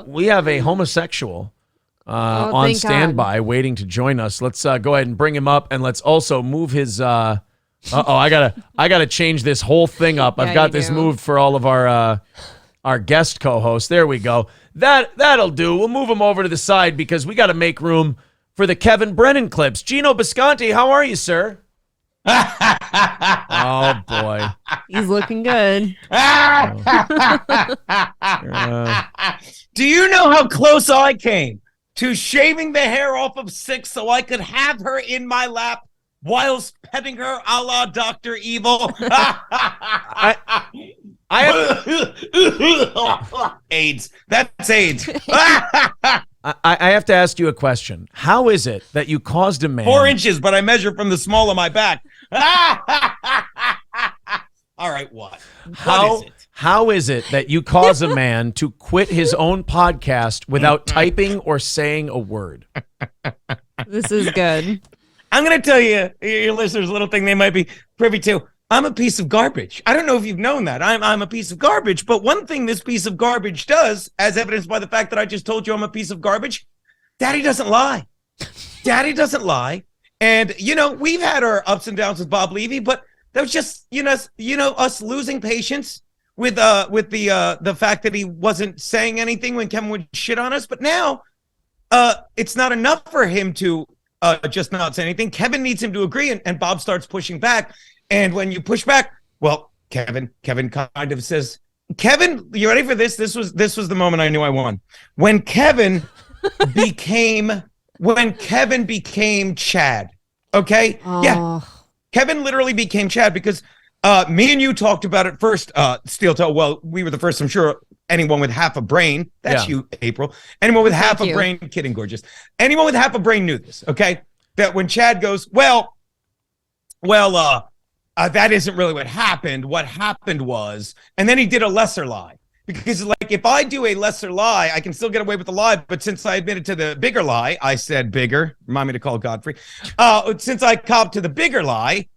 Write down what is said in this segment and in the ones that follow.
we have a homosexual on standby waiting to join us. Let's go ahead and bring him up, and let's also move his. I gotta change this whole thing up. I've got this moved for all of our guest co-hosts. There we go. That'll do. We'll move him over to the side because we got to make room for the Kevin Brennan clips. Geno Bisconte, how are you, sir? Oh boy, he's looking good. Do you know how close I came to shaving the hair off of Six so I could have her in my lap whilst petting her a la Dr. Evil? AIDS. That's AIDS. I have to ask you a question. How is it that you caused a man 4 inches, but I measure from the small of my back? All right, what? What is it? How is it that you cause a man to quit his own podcast without typing or saying a word? This is good. I'm going to tell you, your listeners, a little thing they might be privy to. I'm a piece of garbage. I don't know if you've known that. I'm a piece of garbage. But one thing this piece of garbage does, as evidenced by the fact that I just told you I'm a piece of garbage, Daddy doesn't lie. Daddy doesn't lie. And, we've had our ups and downs with Bob Levy, but that was just, us losing patience with the fact that he wasn't saying anything when Kevin would shit on us. But now it's not enough for him to just not say anything. Kevin needs him to agree, and Bob starts pushing back. And when you push back, well, Kevin kind of says, Kevin, you ready for this? This was the moment I knew I won. When Kevin became Chad. Okay? Oh. Yeah. Kevin literally became Chad because me and you talked about it first, Steel Toe. Well, we were the first, I'm sure anyone with half a brain, that's you, April. Anyone with half a brain, kidding, gorgeous. Anyone with half a brain knew this, okay? That when Chad goes, well, that isn't really what happened. What happened was, and then he did a lesser lie. Because, if I do a lesser lie, I can still get away with the lie. But since I admitted to the bigger lie, I said bigger. Remind me to call Godfrey. Since I copped to the bigger lie,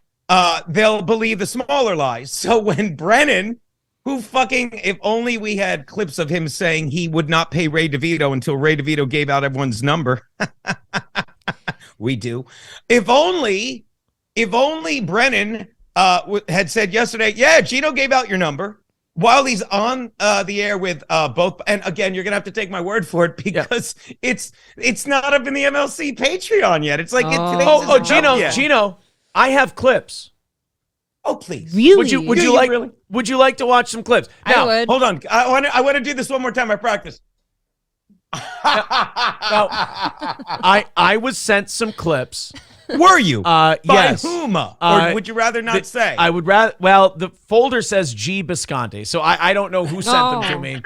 they'll believe the smaller lies. So when Brennan, if only we had clips of him saying he would not pay Ray Devito until Ray Devito gave out everyone's number. We do. If only Brennan had said yesterday, yeah, Geno gave out your number while he's on the air with both. And again, you're going to have to take my word for it because it's not up in the MLC Patreon yet. It's like, Geno, I have clips. Oh, please. Really? Would you like to watch some clips? Now, I would. Hold on. I want to do this one more time. I practice. Now, I was sent some clips. Were you? Yes. By whom? Or would you rather not say? I would rather. Well, the folder says G Bisconte, so I don't know who sent them to me,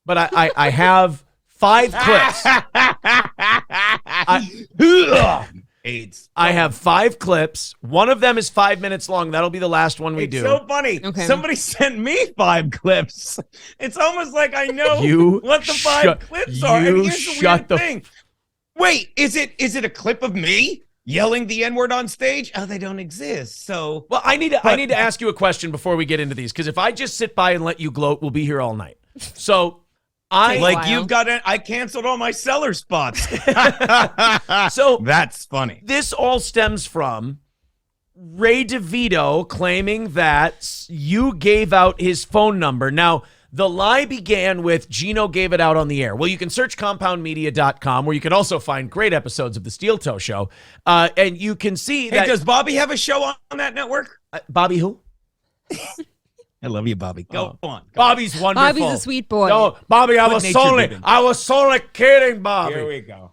but I have 5 clips. AIDS. I have 5 clips. One of them is 5 minutes long. That'll be the last one we do. It's so funny. Okay. Somebody sent me 5 clips. It's almost like I know what the 5 clips are. And here's the weird thing. Wait, is it a clip of me yelling the N-word on stage? Oh, they don't exist. So, well, I need to ask you a question before we get into these, because if I just sit by and let you gloat, we'll be here all night. So, I canceled all my seller spots. So that's funny. This all stems from Ray Devito claiming that you gave out his phone number. Now, the lie began with Geno gave it out on the air. Well, you can search compoundmedia.com, where you can also find great episodes of The Steel Toe Show. And you can see that. Hey, does Bobby have a show on that network? Bobby who? I love you, Bobby. Go on. Bobby's wonderful. Bobby's a sweet boy. No, Bobby, I was only kidding, Bobby. Here we go.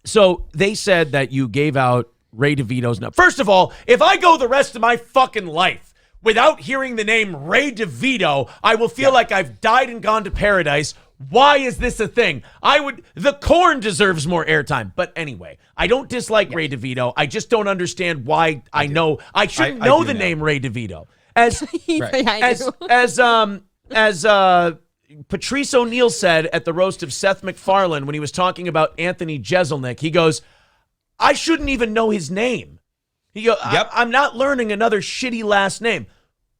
So they said that you gave out Ray DeVito's number. First of all, if I go the rest of my fucking life without hearing the name Ray DeVito, I will feel like I've died and gone to paradise. Why is this a thing? The corn deserves more airtime. But anyway, I don't dislike Ray DeVito. I just don't understand why I shouldn't know the name Ray DeVito. As Patrice O'Neill said at the roast of Seth MacFarlane when he was talking about Anthony Jeselnik, he goes, I shouldn't even know his name. He goes, I'm not learning another shitty last name.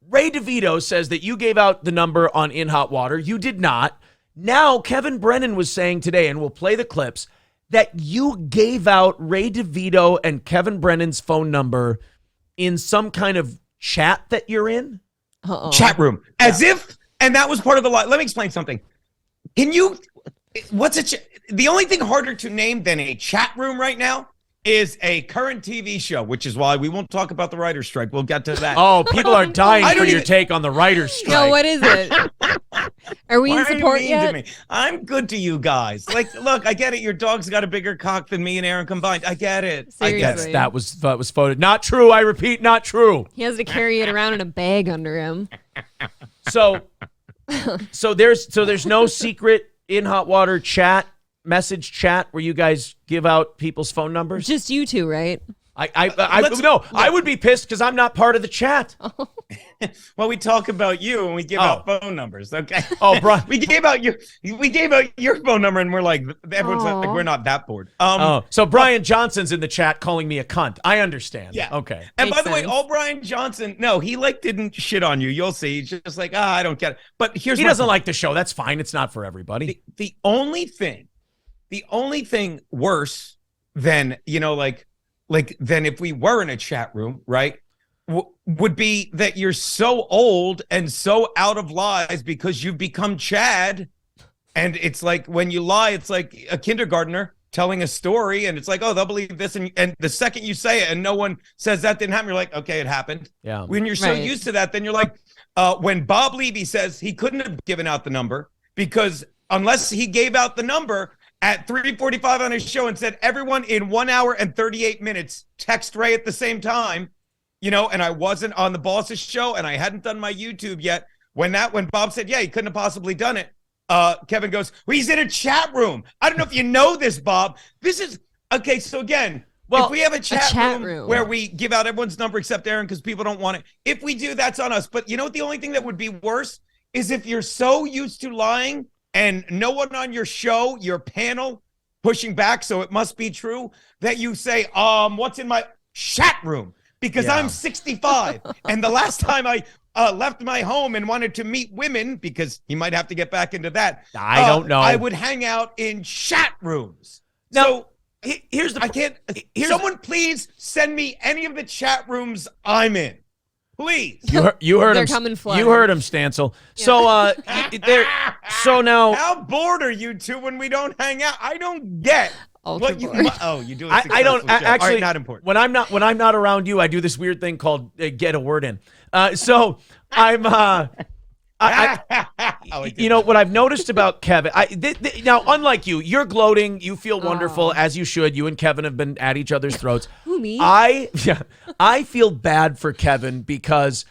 Ray DeVito says that you gave out the number on In Hot Water. You did not. Now, Kevin Brennan was saying today, and we'll play the clips, that you gave out Ray DeVito and Kevin Brennan's phone number in some kind of chat that you're in? Chat room. As if, and that was part of the lie. Let me explain something. Can you, the only thing harder to name than a chat room right now is a current TV show, which is why we won't talk about the writer's strike. We'll get to that. Oh, people are dying for your take on the writer's strike. No, what is it? Are we in support mean yet? to me? I'm good to you guys. Like, look, I get it. Your dog's got a bigger cock than me and Aaron combined. I get it. Seriously. That was voted. Not true. I repeat, not true. He has to carry it around in a bag under him. So there's no secret in hot water message chat where you guys give out people's phone numbers? Just you two, right? I would be pissed because I'm not part of the chat. Well, we talk about you and we give out phone numbers. Okay. Oh, Brian, we gave out your phone number and we're like, everyone's like, we're not that bored. So Brian Johnson's in the chat calling me a cunt. I understand. Yeah. Okay. And Makes by the way, sense. all Brian Johnson, no, he didn't shit on you. You'll see. He's just like, I don't get it. But He doesn't like the show. That's fine. It's not for everybody. The only thing worse than, than if we were in a chat room, right, would be that you're so old and so out of lies because you've become Chad. And it's like when you lie, it's like a kindergartner telling a story and it's like, oh, they'll believe this. And the second you say it and no one says that didn't happen, you're like, okay, it happened. Yeah. When you're so used to that, then you're like, when Bob Levy says he couldn't have given out the number because unless he gave out the number at 3:45 on his show and said, everyone in 1 hour and 38 minutes text Ray at the same time, and I wasn't on the boss's show and I hadn't done my YouTube yet. When Bob said, yeah, he couldn't have possibly done it. Kevin goes, well, he's in a chat room. I don't know if you know this, Bob. This is okay. So again, if we have a chat room where we give out everyone's number except Aaron because people don't want it. If we do, that's on us. But you know what? The only thing that would be worse is if you're so used to lying and no one on your show, your panel, pushing back, so it must be true, that you say, what's in my chat room? Because I'm 65, and the last time I left my home and wanted to meet women, because he might have to get back into that, I don't know. I would hang out in chat rooms. Now, so here's the... I can't... Someone please send me any of the chat rooms I'm in. Please. You heard They're him. coming flying. You heard him, Stancil. Yeah. So now, how bored are you two when we don't hang out? I don't get what you. You do. I don't actually. Right, not important. When I'm not around you, I do this weird thing called get a word in. So I'm. What I've noticed about Kevin, now, unlike you're gloating. You feel wonderful, as you should. You and Kevin have been at each other's throats. Who, me? I feel bad for Kevin because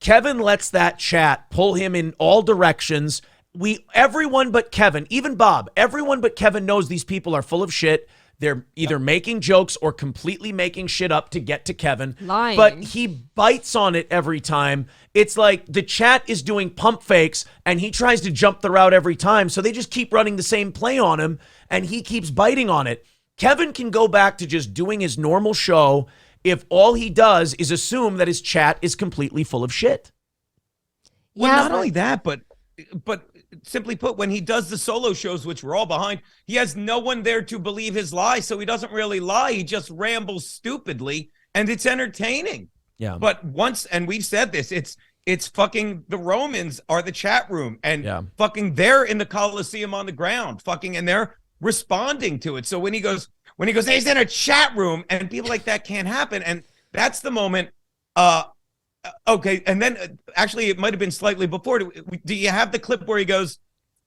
Kevin lets that chat pull him in all directions. Everyone but Kevin, even Bob, everyone but Kevin knows these people are full of shit. They're either making jokes or completely making shit up to get to Kevin. Lying. But he bites on it every time. It's like the chat is doing pump fakes and he tries to jump the route every time. So they just keep running the same play on him and he keeps biting on it. Kevin can go back to just doing his normal show if all he does is assume that his chat is completely full of shit. Well, not only that, but simply put, when he does the solo shows, which we're all behind, he has no one there to believe his lie. So he doesn't really lie. He just rambles stupidly and it's entertaining. Yeah. But and we've said this, it's fucking the Romans are the chat room and fucking they're in the Coliseum on the ground and they're responding to it. So when he goes, hey, he's in a chat room and people like that can't happen. And that's the moment. Okay, and then actually it might have been slightly before. Do you have the clip where he goes,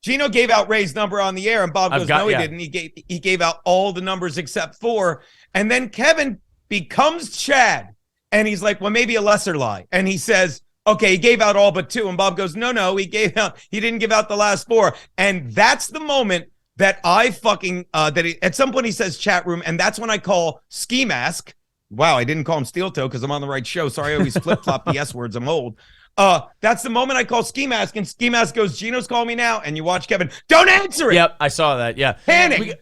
Geno gave out Ray's number on the air, and Bob goes, no, he didn't. He gave out all the numbers except 4. And then Kevin becomes Chad, and he's like, well, maybe a lesser lie. And he says, okay, he gave out all but 2. And Bob goes, no, he didn't give out the last 4. And that's the moment that I fucking at some point he says chat room, and that's when I call Ski Mask. Wow, I didn't call him Steel Toe because I'm on the right show. Sorry, I always flip-flop the S words. I'm old. That's the moment I call Ski Mask, and Ski Mask goes, Geno's calling me now, and you watch Kevin. Don't answer it. Yep, I saw that. Yeah, panic.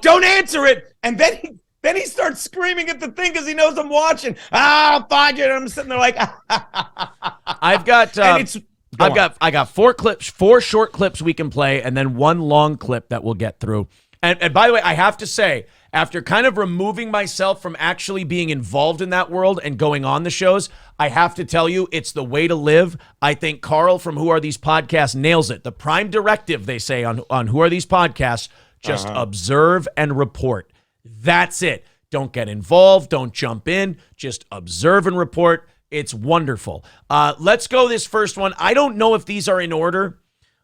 Don't answer it. And then he starts screaming at the thing because he knows I'm watching. Fine. I'm sitting there like, I've got. And I got 4 clips, 4 short clips we can play, and then 1 long clip that we'll get through. And by the way, I have to say, after kind of removing myself from actually being involved in that world and going on the shows, I have to tell you, it's the way to live. I think Carl from Who Are These Podcasts nails it. The prime directive, they say on Who Are These Podcasts, just observe and report. That's it. Don't get involved. Don't jump in. Just observe and report. It's wonderful. Let's go this first one. I don't know if these are in order.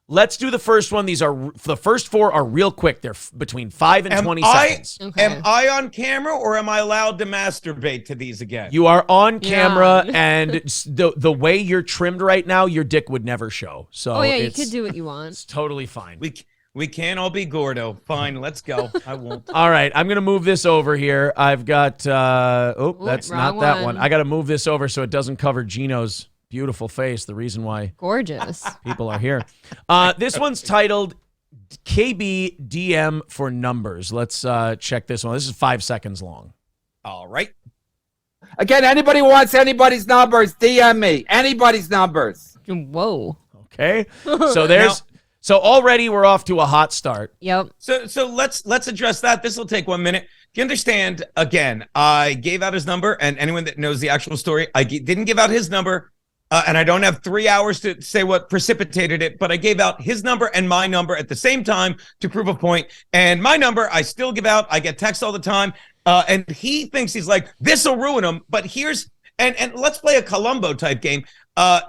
Let's do the first one. The first 4 are real quick. They're between 5 and 20 seconds. Okay. Am I on camera or am I allowed to masturbate to these again? You are on camera, and the way you're trimmed right now, your dick would never show. So you could do what you want. It's totally fine. We can't all be Gordo. Fine, let's go. I won't. All right, I'm going to move this over here. I've got, that's not that one. I got to move this over so it doesn't cover Geno's beautiful face, the reason why Gorgeous. people are here. This one's titled KBDM for Numbers. Let's check this one. This is 5 seconds long. All right. Again, anybody wants anybody's numbers, DM me. Anybody's numbers. Whoa. Okay, so already we're off to a hot start. Yep. So let's address that. This will take 1 minute. Do you understand? Again, I gave out his number, and anyone that knows the actual story, I didn't give out his number, and I don't have 3 hours to say what precipitated it, but I gave out his number and my number at the same time to prove a point. And my number, I still give out. I get texts all the time, and he thinks he's like, this will ruin him. But here's and let's play a Columbo type game.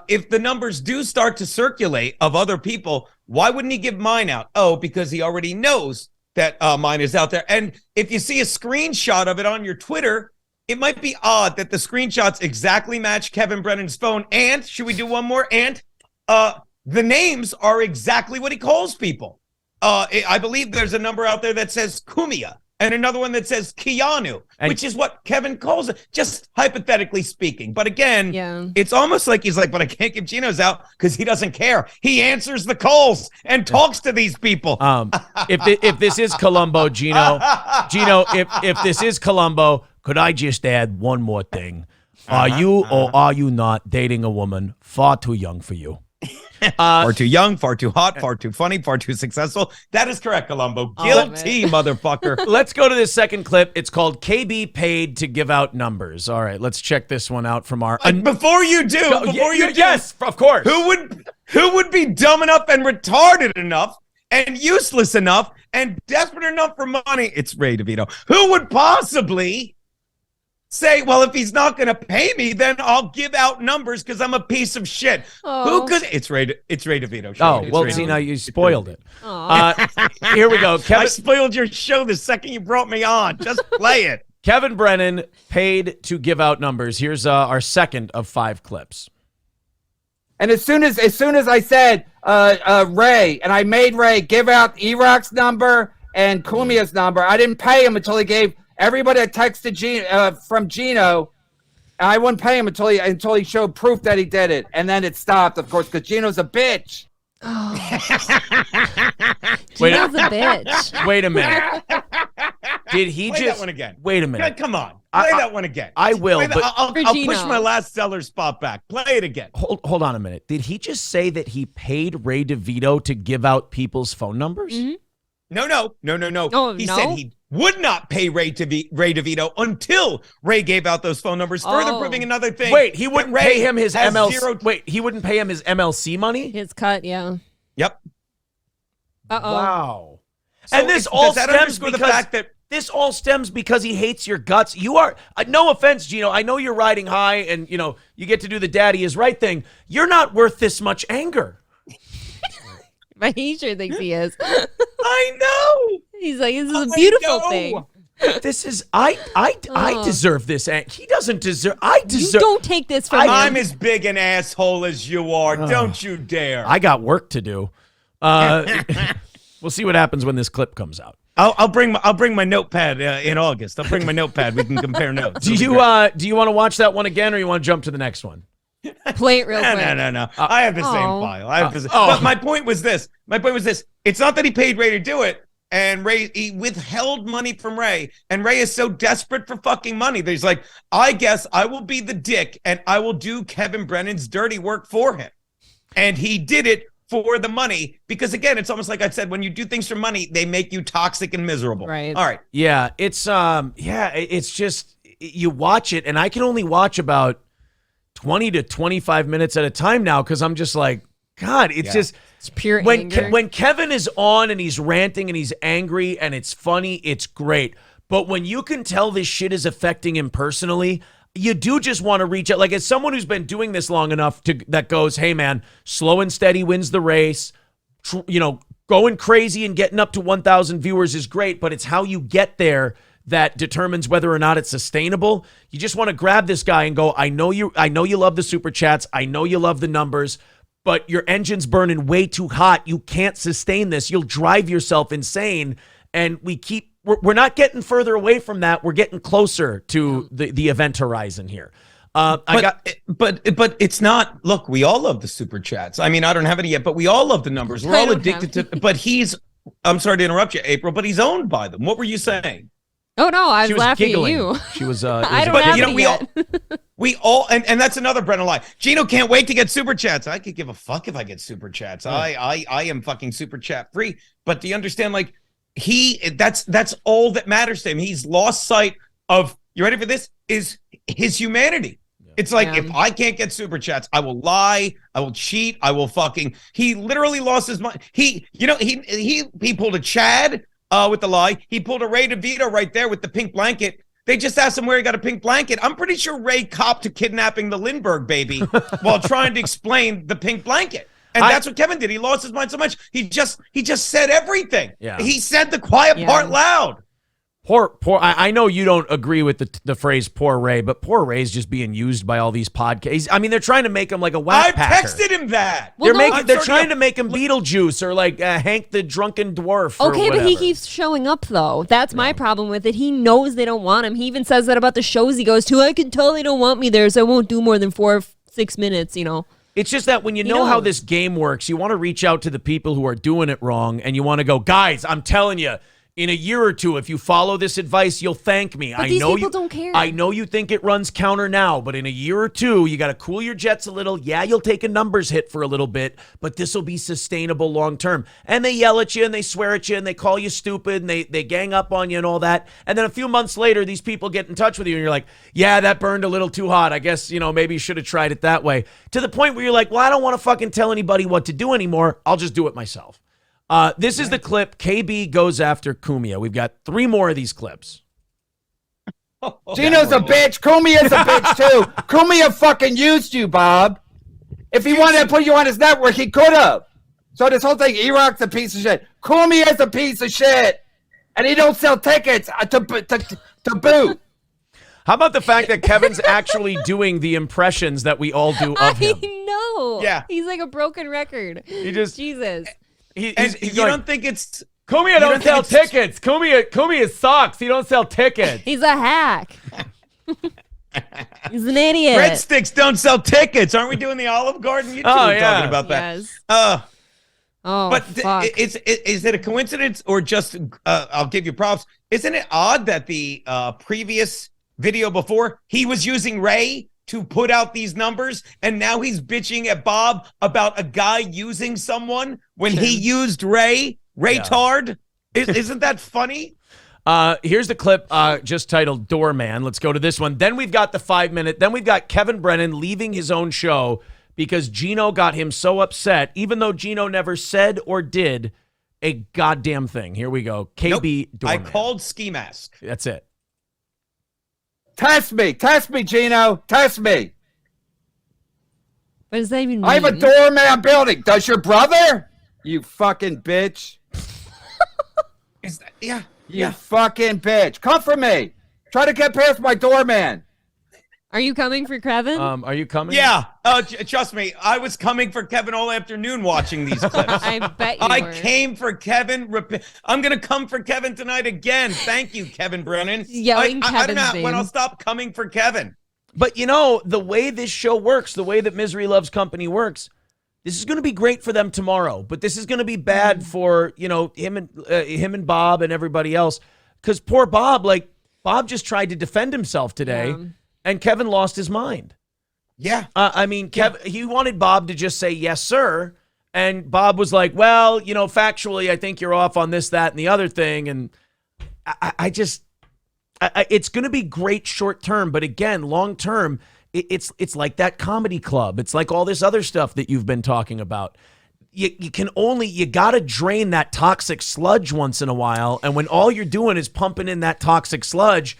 If the numbers do start to circulate of other people, why wouldn't he give mine out? Oh, because he already knows that mine is out there. And if you see a screenshot of it on your Twitter, it might be odd that the screenshots exactly match Kevin Brennan's phone. And should we do one more? And the names are exactly what he calls people. I believe there's a number out there that says Kumia and another one that says Keanu, which is what Kevin calls it, just hypothetically speaking. But again, it's almost like he's like, but I can't give Geno's out because he doesn't care. He answers the calls and talks to these people. If this is Columbo, Geno, if this is Columbo, could I just add one more thing? Are you or are you not dating a woman far too young for you? Far too young, far too hot, far too funny, far too successful. That is correct, Columbo. Guilty, motherfucker. Let's go to this second clip. It's called KB Paid to Give Out Numbers. All right, let's check this one out from our... Before you do, yes, of course. Who would be dumb enough and retarded enough and useless enough and desperate enough for money? It's Ray DeVito. Who would possibly say, well, if he's not going to pay me, then I'll give out numbers because I'm a piece of shit. Oh. Who could? It's Ray DeVito. Now you spoiled it. Here we go. I spoiled your show the second you brought me on. Just play it. Kevin Brennan paid to give out numbers. Here's our second of 5 clips. And as soon as I said Ray, and I made Ray give out Iraq's number and Kumia's number, I didn't pay him until he gave everybody that texted from Geno. I wouldn't pay him until he showed proof that he did it, and then it stopped, of course, because Geno's a bitch. Oh. Geno's a bitch. Wait a minute. Did he play just that one again? Wait a minute. Come on, play that one again. I will, but I'll push my last seller spot back. Play it again. Hold on a minute. Did he just say that he paid Ray DeVito to give out people's phone numbers? Mm-hmm. No. Oh, he said he would not pay Ray DeVito until Ray gave out those phone numbers, further proving another thing. Wait, he wouldn't pay him his MLC. Wait, he wouldn't pay him his MLC money? His cut, yeah. Yep. Uh-oh. Wow. So and this all stems because the fact that this all stems because he hates your guts. You are no offense, Geno. I know you're riding high and you get to do the daddy is right thing. You're not worth this much anger. But he sure thinks he is. I know. He's like, this is a beautiful thing. This is I deserve this. He doesn't deserve. I deserve. You don't take this from him. I'm as big an asshole as you are. Don't you dare. I got work to do. We'll see what happens when this clip comes out. I'll bring my notepad in August. I'll bring my notepad. We can compare notes. Do you want to watch that one again, or you want to jump to the next one? Play it real quick. No. I have the same file. But my point was this. It's not that he paid Ray to do it, and he withheld money from Ray, and Ray is so desperate for fucking money that he's like, I guess I will be the dick, and I will do Kevin Brennan's dirty work for him. And he did it for the money because, again, it's almost like I said, when you do things for money, they make you toxic and miserable. Right. All right. Yeah, it's just you watch it, and I can only watch about 20 to 25 minutes at a time now because I'm just like, God, it's just It's pure when anger. when Kevin is on and he's ranting and he's angry and it's funny, it's great. But when you can tell this shit is affecting him personally, you do just want to reach out. Like, as someone who's been doing this long enough that goes, hey man, slow and steady wins the race. Going crazy and getting up to 1,000 viewers is great, but it's how you get there that determines whether or not it's sustainable. You just want to grab this guy and go, I know you love the super chats. I know you love the numbers, but your engine's burning way too hot. You can't sustain this. You'll drive yourself insane. And we're not getting further away from that. We're getting closer to the event horizon here. But it's not. Look, we all love the super chats. I mean, I don't have any yet, but we all love the numbers. We're all addicted to. But I'm sorry to interrupt you, April, but he's owned by them. What were you saying? Oh no, I was laughing giggling. at you. She was. I don't have it yet. we all, and that's another Brennan lie. Geno can't wait to get super chats. I could give a fuck if I get super chats. I am fucking super chat free. But do you understand? Like that's all that matters to him. He's lost sight of. You ready for this? Is his humanity. It's like, if I can't get super chats, I will lie, I will cheat, I will fucking. He literally lost his mind. He pulled a Chad with the lie. He pulled a Ray DeVito right there with the pink blanket. They just asked him where he got a pink blanket. I'm pretty sure Ray copped to kidnapping the Lindbergh baby while trying to explain the pink blanket. And that's what Kevin did. He lost his mind so much. He just said everything. Yeah. He said the quiet part loud. Poor. I know you don't agree with the phrase "poor Ray," but poor Ray's just being used by all these podcasts. I mean, they're trying to make him like a whack packer. I texted him that. Well, they're trying to make him Beetlejuice or like Hank the Drunken Dwarf. Okay, but he keeps showing up though. That's my problem with it. He knows they don't want him. He even says that about the shows he goes to. I can tell they don't want me there, so I won't do more than 4 or 6 minutes. It's just that when you know how this game works, you want to reach out to the people who are doing it wrong, and you want to go, guys, I'm telling you. In a year or two, if you follow this advice, you'll thank me. But these people don't care. I know you think it runs counter now, but in a year or two, you got to cool your jets a little. Yeah, you'll take a numbers hit for a little bit, but this will be sustainable long term. And they yell at you and they swear at you and they call you stupid and they gang up on you and all that. And then a few months later, these people get in touch with you and you're like, yeah, that burned a little too hot. I guess, maybe you should have tried it that way. To the point where you're like, well, I don't want to fucking tell anybody what to do anymore. I'll just do it myself. This is the clip. KB goes after Cumia. We've got 3 more of these clips. Geno's a bitch. Cumia's a bitch too. Cumia fucking used you, Bob. If he wanted to put you on his network, he could have. So this whole thing, E-Rock's a piece of shit. Cumia's a piece of shit. And he don't sell tickets to boot. How about the fact that Kevin's actually doing the impressions that we all do of him? I know. Yeah. He's like a broken record. Jesus. He's you going, don't think it's Cumia don't sell tickets. Cumia sucks. He don't sell tickets. He's a hack. He's an idiot. Breadsticks don't sell tickets. Aren't we doing the Olive Garden? You two were talking about that. Yes. But fuck. Is it a coincidence or just? I'll give you props. Isn't it odd that the previous video before he was using Ray to put out these numbers, and now he's bitching at Bob about a guy using someone when he used Ray Tard? Isn't that funny? Here's the clip just titled Doorman. Let's go to this one. Then we've got the 5-minute. Then we've got Kevin Brennan leaving his own show because Geno got him so upset, even though Geno never said or did a goddamn thing. Here we go. KB Doorman. I called Ski Mask. That's it. Test me, Geno. Test me. What does that even mean? I have a doorman building. Does your brother? You fucking bitch. You fucking bitch. Come for me. Try to get past my doorman. Are you coming for Kevin? Are you coming? Yeah. Trust me. I was coming for Kevin all afternoon watching these clips. I bet you were. Came for Kevin. I'm going to come for Kevin tonight again. Thank you, Kevin Brennan. Yelling I don't Kevin's know when name. I'll stop coming for Kevin. But the way this show works, the way that Misery Loves Company works, this is going to be great for them tomorrow. But this is going to be bad for, him and Bob and everybody else. Because poor Bob, Bob just tried to defend himself today. Yeah. And Kevin lost his mind. Yeah. I mean, he wanted Bob to just say yes, sir. And Bob was like, well, factually, I think you're off on this, that, and the other thing. And it's going to be great short term. But again, long term, it's like that comedy club. It's like all this other stuff that you've been talking about. You got to drain that toxic sludge once in a while. And when all you're doing is pumping in that toxic sludge,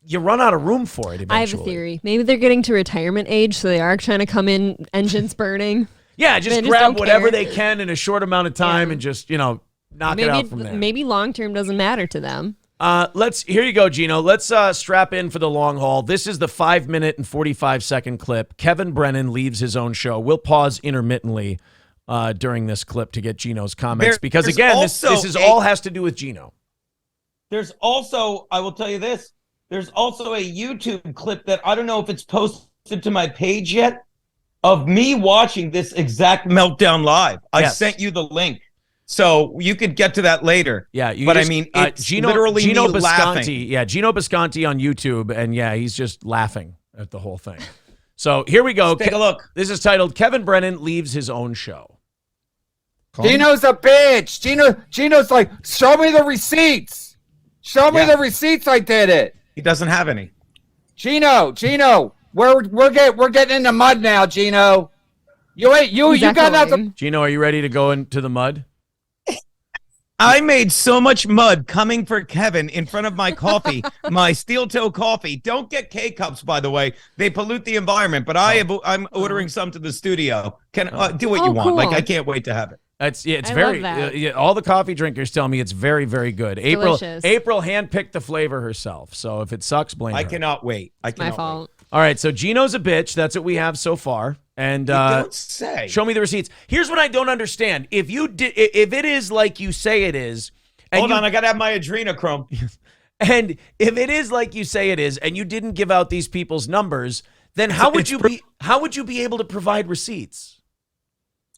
you run out of room for it eventually. I have a theory. Maybe they're getting to retirement age, so they are trying to come in engines burning. Yeah, just grab whatever they can in a short amount of time and just, knock it out from there. Maybe long term doesn't matter to them. Here you go, Geno. Let's strap in for the long haul. This is the 5-minute and 45-second clip. Kevin Brennan leaves his own show. We'll pause intermittently during this clip to get Geno's comments because, again, this all has to do with Geno. There's also, I will tell you this, there's also a YouTube clip that I don't know if it's posted to my page yet, of me watching this exact meltdown live. I sent you the link. So you could get to that later. Yeah, it's literally Geno me Bisconte, laughing. Yeah, Geno Bisconte on YouTube, and he's just laughing at the whole thing. So here we go. Let's take a look. This is titled "Kevin Brennan Leaves His Own Show." Geno's a bitch. Geno's like, show me the receipts. Show me the receipts. I did it. He doesn't have any. Geno, we're getting in the mud now, Geno. You got nothing. Geno, are you ready to go into the mud? I made so much mud coming for Kevin in front of my coffee, my steel toe coffee. Don't get K-cups, by the way. They pollute the environment, but I'm ordering some to the studio. Can do what you want. Cool. Like, I can't wait to have it. It's I very love that. all the coffee drinkers tell me it's very, very good. Delicious. April handpicked the flavor herself. So if it sucks, blame her. I cannot wait. My fault. All right, so Geno's a bitch. That's what we have so far. And don't say. Show me the receipts. Here's what I don't understand. If it is like you say it is, and Hold on, I gotta have my adrenochrome. And if it is like you say it is, and you didn't give out these people's numbers, then how would you be able to provide receipts?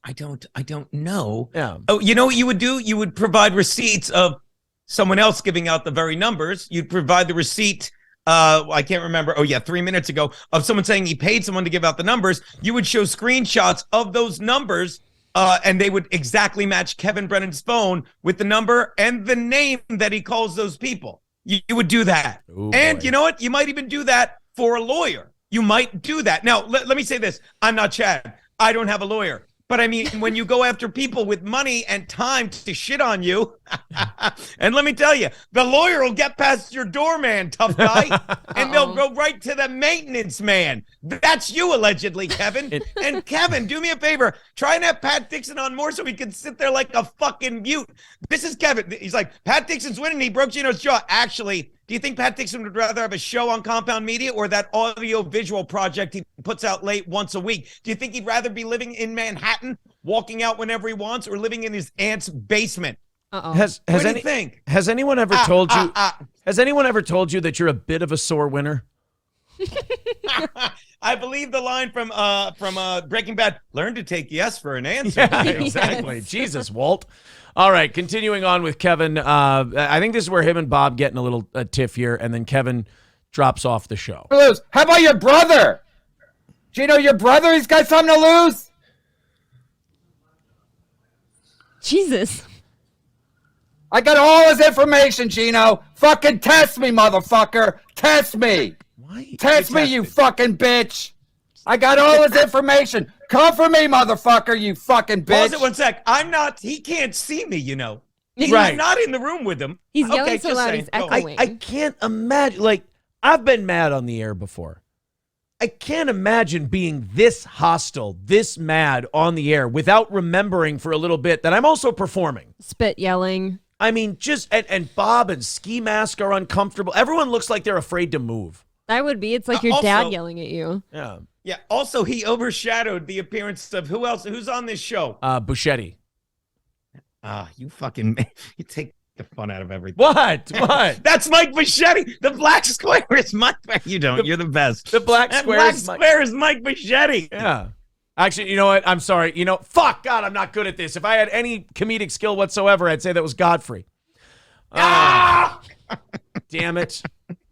I don't know. Yeah. Oh, you know what you would do? You would provide receipts of someone else giving out the very numbers. You'd provide the receipt. I can't remember. Oh yeah, 3 minutes ago, of someone saying he paid someone to give out the numbers. You would show screenshots of those numbers, and they would exactly match Kevin Brennan's phone with the number and the name that he calls those people. You would do that. Ooh, and boy. you know what? You might even do that for a lawyer. You might do that. Now, let me say this. I'm not Chad. I don't have a lawyer. But I mean, when you go after people with money and time to shit on you, and let me tell you, the lawyer will get past your doorman, tough guy, and they'll go right to the maintenance man. That's you, allegedly, Kevin. And Kevin, do me a favor. Try and have Pat Dixon on more so he can sit there like a fucking mute. This is Kevin. He's like, Pat Dixon's winning. He broke Geno's jaw. Actually, do you think Pat Dixon would rather have a show on Compound Media or that audio-visual project he puts out late once a week? Do you think he'd rather be living in Manhattan, walking out whenever he wants, or living in his aunt's basement? What do you think? Has anyone ever told you? Has anyone ever told you that you're a bit of a sore winner? I believe the line from Breaking Bad: "Learn to take yes for an answer." Yeah, exactly. Yes. Jesus, Walt. All right, continuing on with Kevin. I think this is where him and Bob get in a little tiff here, and then Kevin drops off the show. How about your brother? Geno, your brother, he's got something to lose? Jesus. I got all his information, Geno. Fucking test me, motherfucker. Test me. Why? Test me, you fucking bitch. I got all his information. Come for me, motherfucker, you fucking bitch. Pause it 1 sec. I'm not. He can't see me. You know. He's Right. not in the room with him. He's yelling so just loud saying. he's Go. echoing. I can't imagine. Like, I've been mad on the air before. I can't imagine being this hostile, this mad on the air without remembering for a little bit that I'm also performing. Spit yelling. I mean, and Bob and Ski Mask are uncomfortable. Everyone looks like they're afraid to move. That would be. It's like your Also- dad yelling at you. Yeah. Yeah. Also, he overshadowed the appearance of who else? Who's on this show? Buschetti. You fucking you take the fun out of everything. What? What? That's Mike Bichetti. The black square is Mike. You don't. You're the best. The black That square black is Mike. square is Mike Bichetti. Yeah. Actually, you know what? I'm sorry. Fuck God, I'm not good at this. If I had any comedic skill whatsoever, I'd say that was Godfrey. Damn it.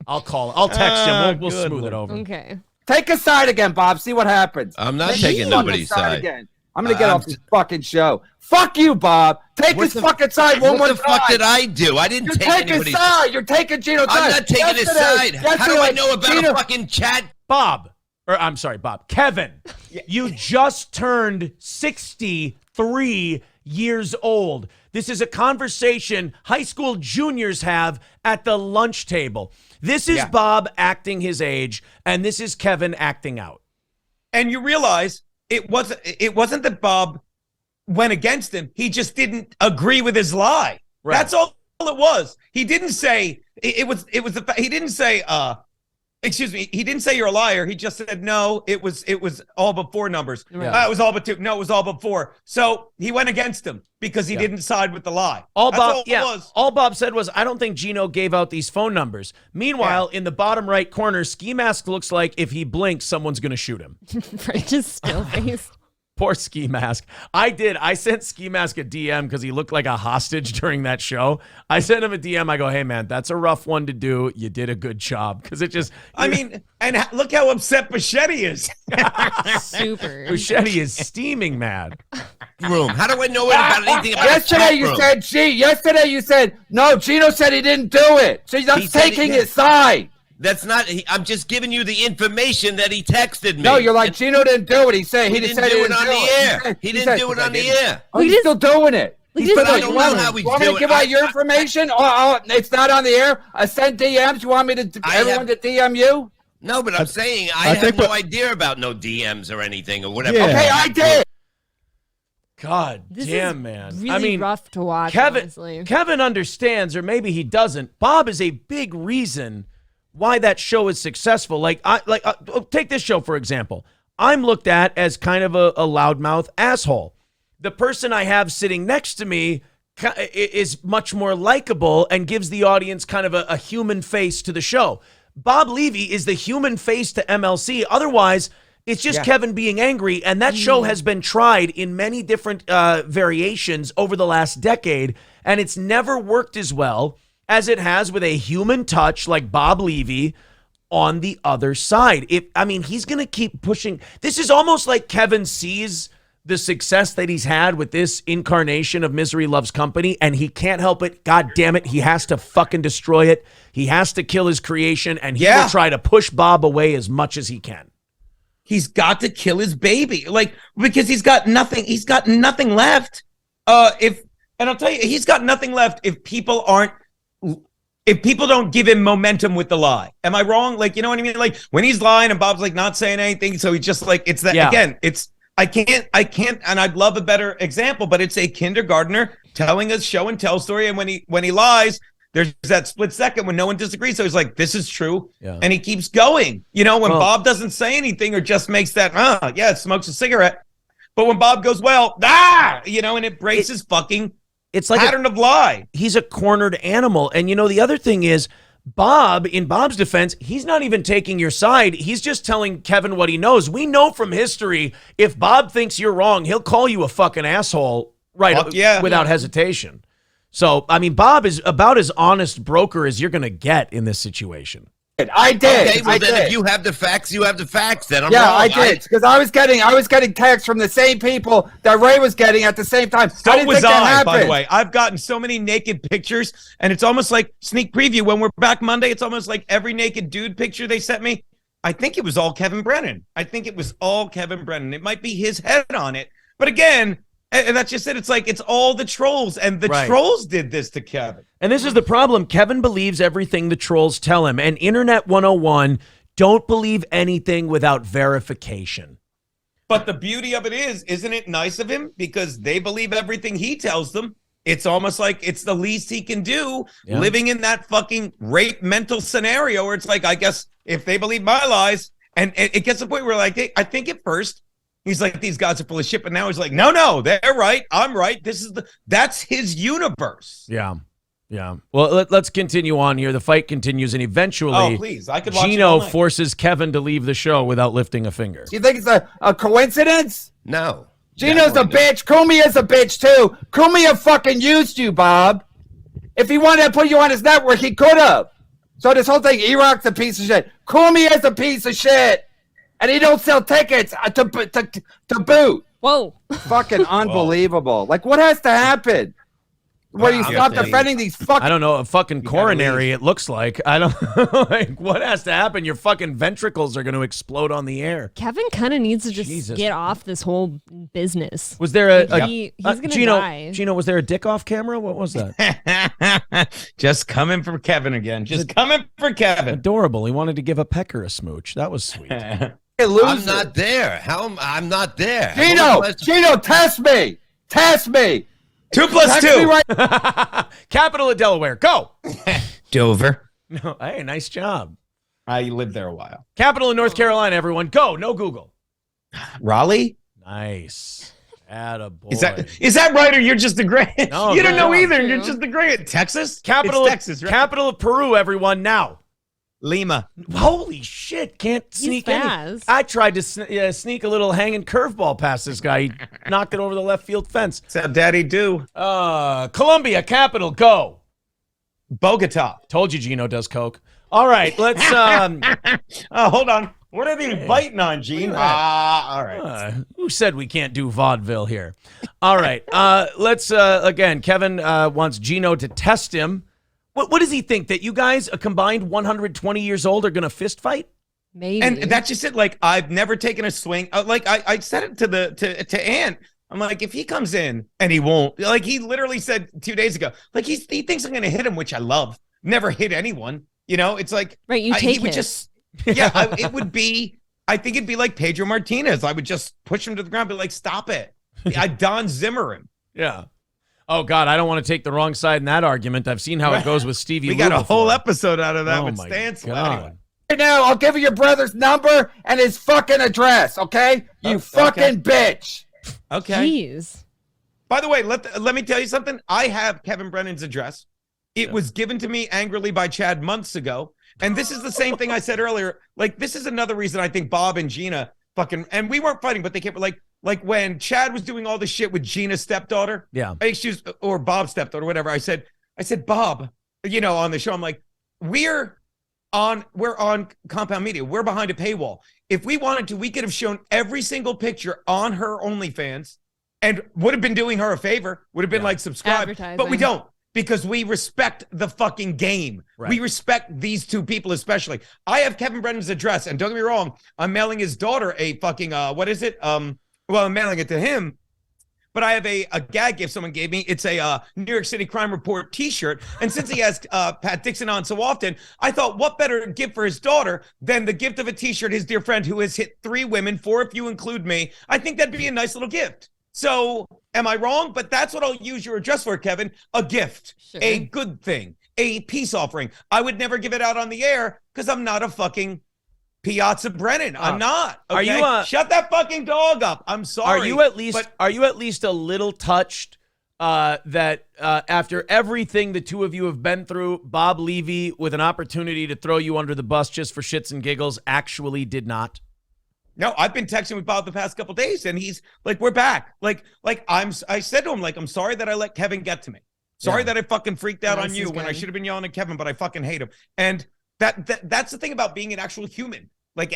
I'll call. I'll text him. We'll Good smooth it one. over. Okay. Take a side again, Bob. See what happens. I'm not Take taking a nobody's fucking side. Again. I'm gonna get off this fucking show. Fuck you, Bob. Take his fucking side one more time. What the fuck did I do? I didn't You're take taking anybody's side. You're taking Geno's side. I'm not taking his side. How do I know about Geno, a fucking chat? Bob, Kevin, you just turned 63 years old. This is a conversation high school juniors have at the lunch table. This is Bob acting his age, and this is Kevin acting out. And you realize it wasn't that Bob went against him. He just didn't agree with his lie. Right. That's all it was. He didn't say it was the fact. He didn't say excuse me. He didn't say you're a liar. He just said no. It was all but 4 numbers. Yeah. It was all but 2. No, it was all but 4. So he went against him because he didn't side with the lie. All That's Bob, all it was. all Bob said was, I don't think Geno gave out these phone numbers. Meanwhile, in the bottom right corner, Ski Mask looks like if he blinks, someone's going to shoot him. Right, just still face. Poor Ski Mask. I sent Ski Mask a DM because he looked like a hostage during that show. I sent him a DM. I go, hey, man, that's a rough one to do. You did a good job. Because it just... I mean, and look how upset Bichetti is. Super. Bichetti is steaming mad. Room. How do I know about anything about Yesterday you said no. Geno said he didn't do it. So he's taking his side. That's not. I'm just giving you the information that he texted me. No, you're like Geno didn't do it. He said He didn't do it on the air. He didn't do it on the air. Oh, he's still doing it. He He's just- still I doing don't it. know how he's You want me doing to give it. out your information? Oh, it's not on the air. I sent DMs. You want me to everyone to DM you? No, but I'm saying I have no idea about no DMs or anything or whatever. Yeah. Okay, I did. God This damn, is man. really I mean, rough to watch, Kevin, honestly. Kevin understands, or maybe he doesn't. Bob is a big reason why that show is successful. Take this show, for example. I'm looked at as kind of a loudmouth asshole. The person I have sitting next to me is much more likable and gives the audience kind of a human face to the show. Bob Levy is the human face to MLC. Otherwise, it's just Kevin being angry, and that show has been tried in many different variations over the last decade, and it's never worked as well as it has with a human touch like Bob Levy on the other side. He's going to keep pushing. This is almost like Kevin sees the success that he's had with this incarnation of Misery Loves Company, and he can't help it. God damn it. He has to fucking destroy it. He has to kill his creation, and he will try to push Bob away as much as he can. He's got to kill his baby, because he's got nothing. He's got nothing left. And I'll tell you, he's got nothing left if people don't give him momentum with the lie. Am I wrong? You know what I mean? Like when he's lying and Bob's not saying anything, so he's just it's that again. It's I can't, and I'd love a better example, but it's a kindergartner telling a show and tell story, and when he lies, there's that split second when no one disagrees. So he's like, this is true. Yeah. And he keeps going. When Bob doesn't say anything or just makes that, smokes a cigarette. But when Bob goes, and it breaks his fucking pattern of lie. He's a cornered animal. And, the other thing is, Bob, in Bob's defense, he's not even taking your side. He's just telling Kevin what he knows. We know from history, if Bob thinks you're wrong, he'll call you a fucking asshole without hesitation. So, Bob is about as honest broker as you're going to get in this situation. I did. Okay, well then if you have the facts, you have the facts. Then I'm wrong. I did, because I was getting texts from the same people that Ray was getting at the same time. So was I, by the way. I've gotten so many naked pictures, and it's almost like sneak preview. When we're back Monday, it's almost like every naked dude picture they sent me. I think it was all Kevin Brennan. It might be his head on it, but again. And that's just it. It's all the trolls, and the trolls did this to Kevin. And this is the problem. Kevin believes everything the trolls tell him. And Internet 101, don't believe anything without verification. But the beauty of it isn't it nice of him? Because they believe everything he tells them. It's almost like it's the least he can do, living in that fucking rape mental scenario where it's I guess if they believe my lies, and it gets to the point where I think at first, he's like, these guys are full of shit, but now he's like, no, they're right. I'm right. That's his universe. Yeah. Well, let's continue on here. The fight continues, and eventually, please, I could watch Geno forces Kevin to leave the show without lifting a finger. Do you think it's a coincidence? No. Geno's a bitch. Kumia's a bitch too. Kumia fucking used you, Bob. If he wanted to put you on his network, he could have. So this whole thing, E-Rock's a piece of shit. Kumia's a piece of shit. and he don't sell tickets to boot. Whoa. Fucking unbelievable. Like, what has to happen? Where you stop defending these fucking... I don't know, a fucking coronary, it looks like. I don't like what has to happen? Your fucking ventricles are going to explode on the air. Kevin kind of needs to just get off this whole business. Was there he's going to die. Gino, was there a dick off camera? What was that? Just coming for Kevin again. Just coming for Kevin. Adorable. He wanted to give a pecker a smooch. That was sweet. I'm not there. I'm not there. Gino, test me. Test me. 2 plus 2. Right. Capital of Delaware. Go. Dover. No, hey, nice job. I lived there a while. Capital of North Carolina, everyone. Go. No Google. Raleigh. Nice. Attaboy. Is that right, or you're just a great? No, you don't know no. either. You're just a great. Texas. Capital It's of Texas, right? Capital of Peru, everyone. Now. Lima. Holy shit! Can't sneak any. fast. I tried to sneak a little hanging curveball past this guy. He knocked it over the left field fence. That's how Daddy do. Colombia, capital. Go. Bogota. Told you Gino does coke. All right, let's. Hold on. What are they biting on, Gene? All right. Who said we can't do vaudeville here? All right, let's again. Kevin wants Gino to test him. What does he think, that you guys, a combined 120 years old, are going to fist fight? Maybe. And that's just it. Like, I've never taken a swing. Like I said it to Ant. I'm like, if he comes in and he won't, like he literally said 2 days ago, like he thinks I'm going to hit him, which I love. Never hit anyone. You know, it's like, right, you take it. It would be, I think it'd be like Pedro Martinez. I would just push him to the ground, but like, stop it. I Don Zimmer him. Yeah. Oh, God, I don't want to take the wrong side in that argument. I've seen how it goes with Stevie We Lou got a before. whole episode out of that Oh with my Stan. God. Right now, I'll give you your brother's number and his fucking address, okay? You fucking bitch. Okay. Jeez. By the way, let me tell you something. I have Kevin Brennan's address. It was given to me angrily by Chad months ago. And this is the same thing I said earlier. Like, this is another reason I think Bob and Gina fucking, and we weren't fighting, but they kept like when Chad was doing all this shit with Gina's stepdaughter. Yeah. Or Bob's stepdaughter, whatever. I said, Bob, you know, on the show, I'm like, we're on Compound Media. We're behind a paywall. If we wanted to, we could have shown every single picture on her OnlyFans and would have been doing her a favor, would have been like subscribe, but we don't, because we respect the fucking game. Right. We respect these two people especially. I have Kevin Brennan's address, and don't get me wrong, I'm mailing his daughter a fucking, what is it? Well, I'm mailing it to him, but I have a gag gift someone gave me. It's a New York City Crime Report t-shirt. And since he has Pat Dixon on so often, I thought, what better gift for his daughter than the gift of a t-shirt, his dear friend who has hit 3 women, 4 if you include me. I think that'd be a nice little gift. So am I wrong? But that's what I'll use your address for, Kevin. A gift, a good thing, a peace offering. I would never give it out on the air because I'm not a fucking Piazza Brennan. I'm not. Okay? Are you shut that fucking dog up? I'm sorry. Are you at least a little touched that after everything the two of you have been through, Bob Levy, with an opportunity to throw you under the bus just for shits and giggles, actually did not? No, I've been texting with Bob the past couple of days, and he's like, "We're back." I said to him, like, "I'm sorry that I let Kevin get to me. Sorry that I fucking freaked out on you when I should have been yelling at Kevin, but I fucking hate him." And that's the thing about being an actual human, like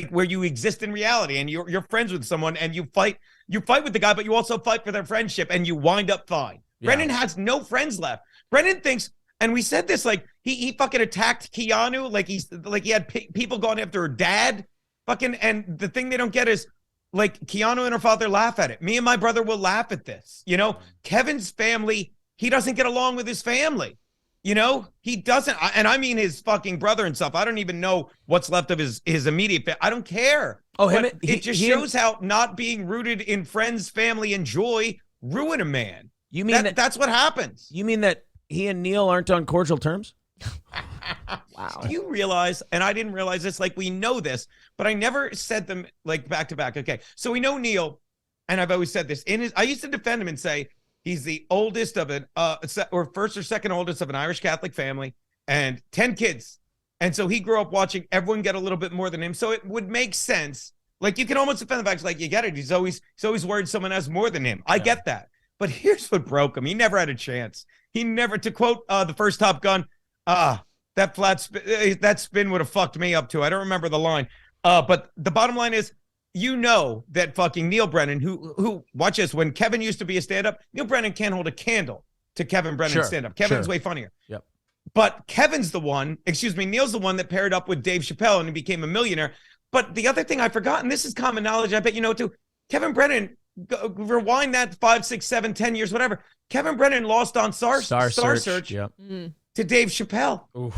where you exist in reality, and you're friends with someone, and you fight with the guy, but you also fight for their friendship, and you wind up fine. Yeah. Brennan has no friends left. Brennan thinks, and we said this, like he fucking attacked Keanu, like he had people going after her dad. Fucking, and the thing they don't get is, like, Keanu and her father laugh at it. Me and my brother will laugh at this. You know, Kevin's family, he doesn't get along with his family. You know, he doesn't. And I mean his fucking brother and stuff. I don't even know what's left of his immediate family. I don't care. Oh, it just shows how not being rooted in friends, family, and joy ruin a man. You mean that's what happens? You mean that he and Neil aren't on cordial terms? Wow. Do you realize, and I didn't realize this, like, we know this, but I never said them like back to back. Okay. So we know Neil, and I've always said this I used to defend him and say he's the oldest of or first or second oldest of an Irish Catholic family and 10 kids. And so he grew up watching everyone get a little bit more than him. So it would make sense. Like, you can almost defend the fact, like, you get it. He's always worried someone has more than him. I get that. But here's what broke him. He never had a chance. He never, to quote the first Top Gun, that spin would have fucked me up too. I don't remember the line, But the bottom line is, you know that fucking Neil Brennan, who watch this, when Kevin used to be a stand-up, Neil Brennan can't hold a candle to Kevin Brennan's stand-up. Kevin's way funnier. Yep. But Neil's the one that paired up with Dave Chappelle and he became a millionaire. But the other thing I forgot, and this is common knowledge, I bet you know too, Kevin Brennan, rewind that 5, 6, 7, 10 years, whatever. Kevin Brennan lost on Star Search to Dave Chappelle. Oof.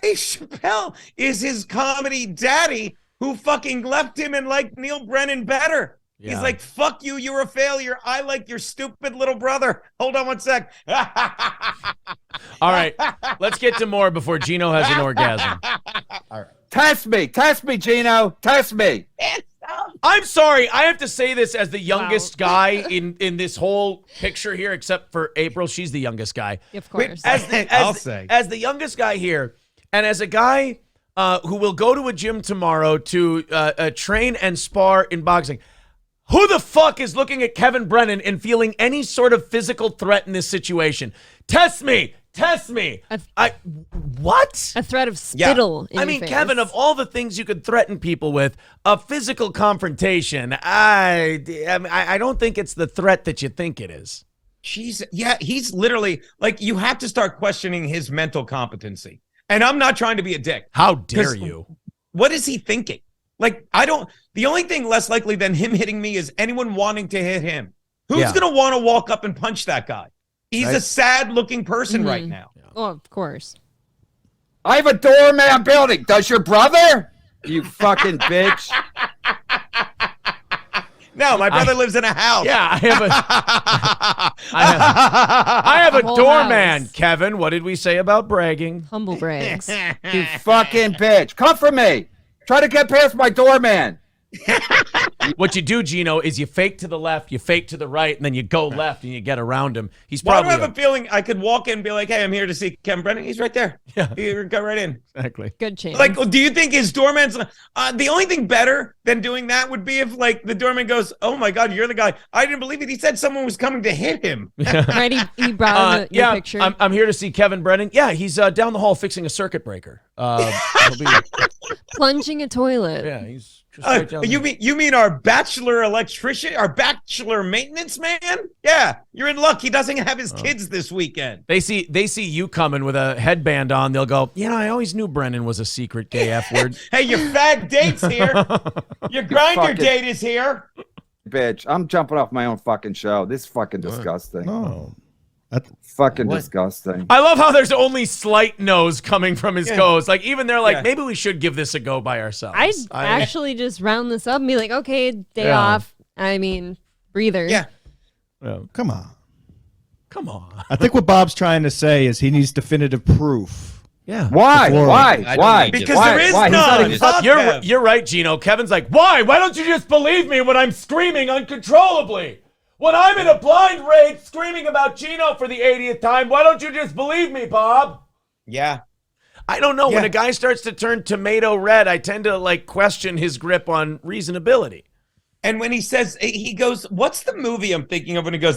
Dave Chappelle is his comedy daddy who fucking left him and liked Neil Brennan better. Yeah. He's like, fuck you, you're a failure. I like your stupid little brother. Hold on one sec. All right, let's get to more before Geno has an orgasm. All right. Test me, Geno. Test me. I'm sorry. I have to say this as the youngest guy in this whole picture here, except for April. She's the youngest guy. Of course. As the youngest guy here, and as a guy who will go to a gym tomorrow to train and spar in boxing, who the fuck is looking at Kevin Brennan and feeling any sort of physical threat in this situation? Test me. What? A threat of spittle. I mean, Kevin, of all the things you could threaten people with, a physical confrontation, I don't think it's the threat that you think it is. He's literally like, you have to start questioning his mental competency. And I'm not trying to be a dick. How dare you? What is he thinking? Like, the only thing less likely than him hitting me is anyone wanting to hit him. Who's going to want to walk up and punch that guy? He's a sad-looking person right now. Oh, of course. I have a doorman building. Does your brother? You fucking bitch. No, my brother lives in a house. Yeah, I have a doorman, house. Kevin. What did we say about bragging? Humble brags. You fucking bitch. Come for me. Try to get past my doorman. What you do, Geno, is you fake to the left, you fake to the right, and then you go left and you get around him. He's Why probably. do I have a feeling I could walk in and be like, "Hey, I'm here to see Kevin Brennan." He's right there. Yeah, you go right in. Exactly. Good chance. Like, do you think his doorman's? The only thing better than doing that would be if, like, the doorman goes, "Oh my God, you're the guy. I didn't believe it. He said someone was coming to hit him." Right? He brought your picture. I'm here to see Kevin Brennan. Yeah, he's down the hall fixing a circuit breaker. Plunging a toilet. Yeah, he's. You mean our bachelor electrician, our bachelor maintenance man? Yeah, you're in luck. He doesn't have his kids this weekend. They see you coming with a headband on. They'll go, I always knew Brennan was a secret gay F word. Hey, your fag date's here. Your grinder date is here. Bitch, I'm jumping off my own fucking show. This is fucking disgusting. No. Fucking disgusting. I love how there's only slight no's coming from his co-host. Like, even they're like, maybe we should give this a go by ourselves. I'd actually just round this up and be like, okay, day off. I mean, breather. Yeah. Come on. I think what Bob's trying to say is he needs definitive proof. Yeah. Why? Because there is none. You're right, Geno. Kevin's like, why? Why don't you just believe me when I'm screaming uncontrollably? When I'm in a blind rage screaming about Geno for the 80th time, why don't you just believe me, Bob? Yeah. I don't know. Yeah. When a guy starts to turn tomato red, I tend to question his grip on reasonability. And when he says, he goes, what's the movie I'm thinking of? And he goes,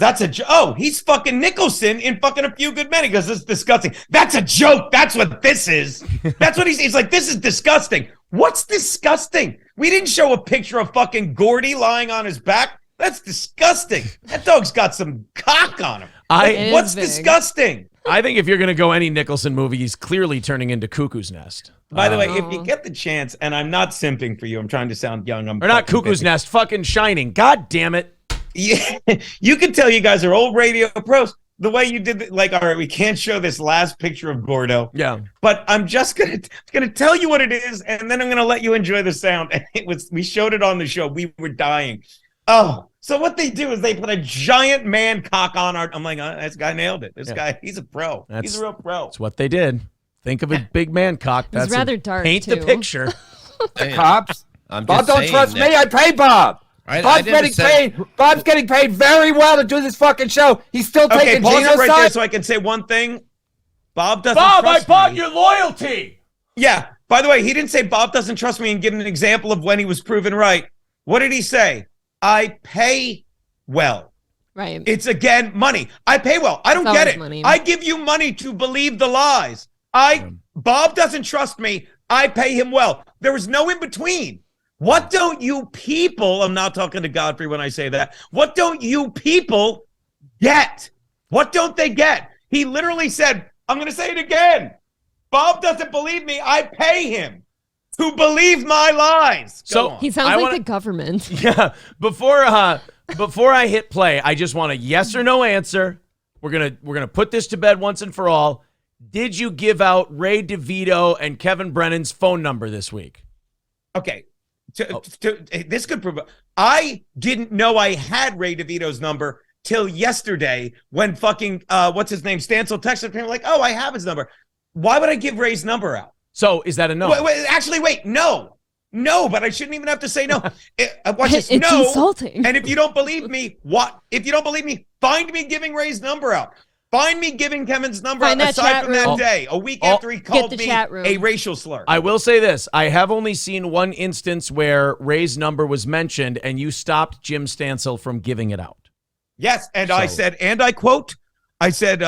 he's fucking Nicholson in fucking A Few Good Men. He goes, this is disgusting. That's a joke. That's what this is. That's what he's like, this is disgusting. What's disgusting? We didn't show a picture of fucking Gordy lying on his back. That's disgusting. That dog's got some cock on him. What's disgusting? I think if you're going to go any Nicholson movie, he's clearly turning into Cuckoo's Nest. By the way, if you get the chance, and I'm not simping for you, I'm trying to sound young. Or not Cuckoo's Nest, fucking Shining. God damn it. Yeah, you can tell you guys are old radio pros. The way you did, all right, we can't show this last picture of Gordo. Yeah. But I'm just gonna tell you what it is, and then I'm gonna let you enjoy the sound. And we showed it on the show. We were dying. Oh. So what they do is they put a giant man cock on our. I'm like, this guy nailed it. This guy, he's a pro. He's a real pro. That's what they did. Think of a big man cock. That's rather dark. Paint the picture. The cops. Bob, don't trust me. I pay Bob. Bob's getting paid. Bob's getting paid very well to do this fucking show. He's still taking Geno's right side. there so I can say one thing. Bob doesn't. I bought your loyalty. Yeah. By the way, he didn't say Bob doesn't trust me and give an example of when he was proven right. What did he say? I pay well. Right. It's, again, money. I pay well. I don't get it. Money. I give you money to believe the lies. Bob doesn't trust me. I pay him well. There was no in between. What don't you people, I'm not talking to Godfrey when I say that, what don't you people get? What don't they get? He literally said, I'm going to say it again. Bob doesn't believe me. I pay him to believe my lies. So He sounds like the government. Yeah. Before I hit play, I just want a yes or no answer. We're gonna put this to bed once and for all. Did you give out Ray DeVito and Kevin Brennan's phone number this week? Okay. This could prove. I didn't know I had Ray DeVito's number till yesterday when fucking what's his name, Stancil texted me like, oh, I have his number. Why would I give Ray's number out? So is that a no? Wait, no, but I shouldn't even have to say no. Watch this. It's no, insulting. And if you don't believe me, if you don't believe me, find me giving Ray's number out. Find me giving Kevin's number out aside from that day, a week after he called me a racial slur. I will say this. I have only seen one instance where Ray's number was mentioned and you stopped Jim Stancil from giving it out. Yes, and I said, and I quote, I said,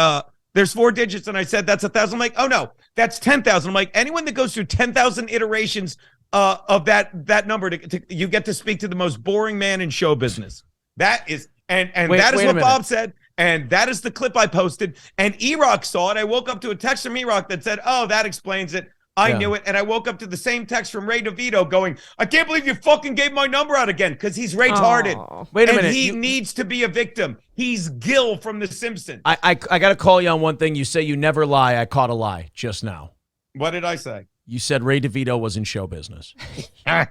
there's 4 digits, and I said, that's 1,000. I'm like, oh, no, that's 10,000. I'm like, anyone that goes through 10,000 iterations of that number, you get to speak to the most boring man in show business. That is, and that is what Bob said, and that is the clip I posted, and E-Rock saw it. I woke up to a text from E-Rock that said, oh, that explains it. I knew it, and I woke up to the same text from Ray DeVito going, I can't believe you fucking gave my number out again, because he's retarded. Oh. Wait a minute. He needs to be a victim. He's Gil from The Simpsons. I got to call you on one thing. You say you never lie. I caught a lie just now. What did I say? You said Ray DeVito was in show business. So I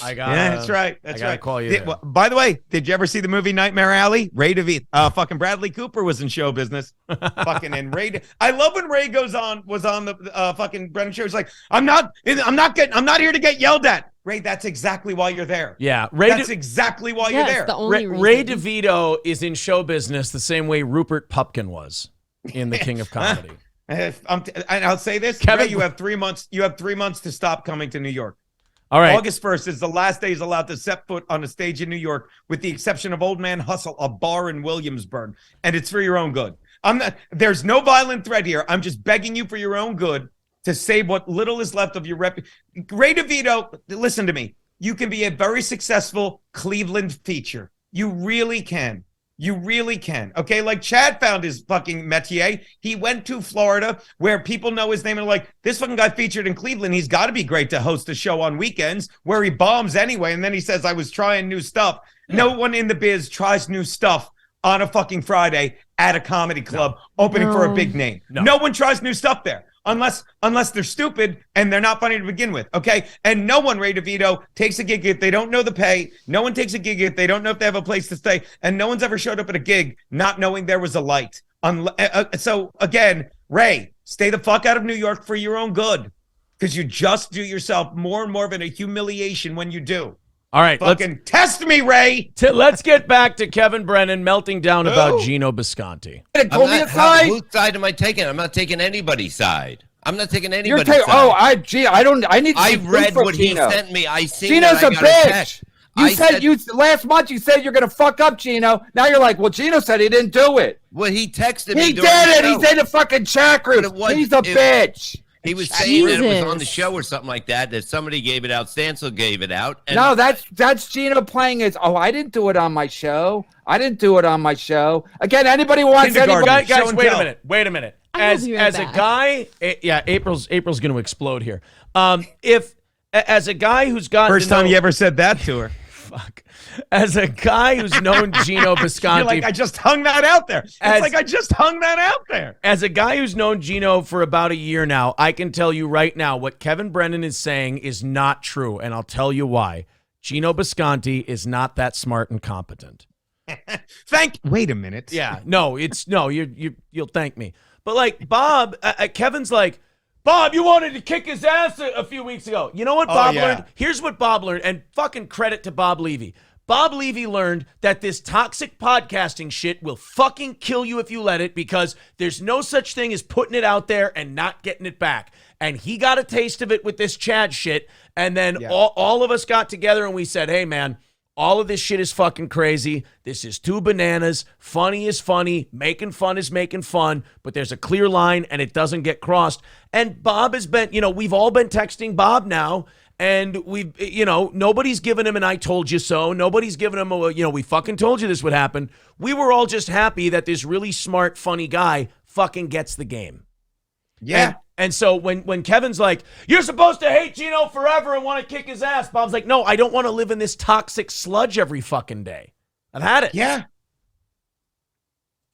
got. Yeah, that's right. That's right. Call you. By the way, did you ever see the movie Nightmare Alley? Ray DeVito, fucking Bradley Cooper was in show business. Fucking and Ray. I love when Ray was on the fucking Brennan show. He's like, I'm not here to get yelled at. Ray, that's exactly why you're there. Yeah, that's exactly why you're there. The only Ray DeVito is in show business the same way Rupert Pupkin was in The King of Comedy. And I'll say this, Kevin, Ray, you have 3 months. You have 3 months to stop coming to New York. All right. August 1st is the last day he's allowed to set foot on a stage in New York, with the exception of Old Man Hustle, a bar in Williamsburg, and it's for your own good. There's no violent threat here. I'm just begging you for your own good to save what little is left of your rep. Ray DeVito, listen to me. You can be a very successful Cleveland feature. You really can. You really can. Okay, like Chad found his fucking métier. He went to Florida where people know his name and are like, this fucking guy featured in Cleveland. He's got to be great to host a show on weekends where he bombs anyway. And then he says, I was trying new stuff. No one in the biz tries new stuff on a fucking Friday at a comedy club opening for a big name. No one tries new stuff there. Unless they're stupid and they're not funny to begin with, okay? And no one, Ray DeVito, takes a gig if they don't know the pay. No one takes a gig if they don't know if they have a place to stay. And no one's ever showed up at a gig not knowing there was a light. So, again, Ray, stay the fuck out of New York for your own good, because you just do yourself more and more of a humiliation when you do. All right. Fucking test me, Ray. Let's get back to Kevin Brennan melting down about Geno Bisconte. Whose side am I taking? I'm not taking anybody's side. I'm not taking anybody's side. I need to I read what Geno. He sent me. I seen Geno's it. a bitch. You said last month you said you're gonna fuck up Geno. Now you're like, well, Geno said he didn't do it. Well, he texted me. He did it. He's in the fucking chat group. He's a bitch. He was saying that it was on the show or something like that, that somebody gave it out. Stancil gave it out. And no, that's Geno playing his, I didn't do it on my show. Again, anybody wants anybody. Guys, wait a minute. As a guy, April's going to explode here. As a guy who's got first time you ever said that to her. Fuck. As a guy who's known Geno Bisconte. You're like, I just hung that out there. As a guy who's known Geno for about a year now, I can tell you right now what Kevin Brennan is saying is not true, and I'll tell you why. Geno Bisconte is not that smart and competent. Wait a minute. Yeah, you'll thank me. But like Bob, Kevin's like, Bob, you wanted to kick his ass a few weeks ago. You know what Bob learned? Here's what Bob learned, and fucking credit to Bob Levy. Bob Levy learned that this toxic podcasting shit will fucking kill you if you let it, because there's no such thing as putting it out there and not getting it back. And he got a taste of it with this Chad shit, and then all of us got together and we said, hey, man, all of this shit is fucking crazy. This is too bananas. Funny is funny. Making fun is making fun. But there's a clear line and it doesn't get crossed. And Bob has been, we've all been texting Bob now. And nobody's given him an I told you so. Nobody's given him we fucking told you this would happen. We were all just happy that this really smart, funny guy fucking gets the game. Yeah. And so when Kevin's like, you're supposed to hate Geno forever and want to kick his ass, Bob's like, no, I don't want to live in this toxic sludge every fucking day. I've had it. Yeah.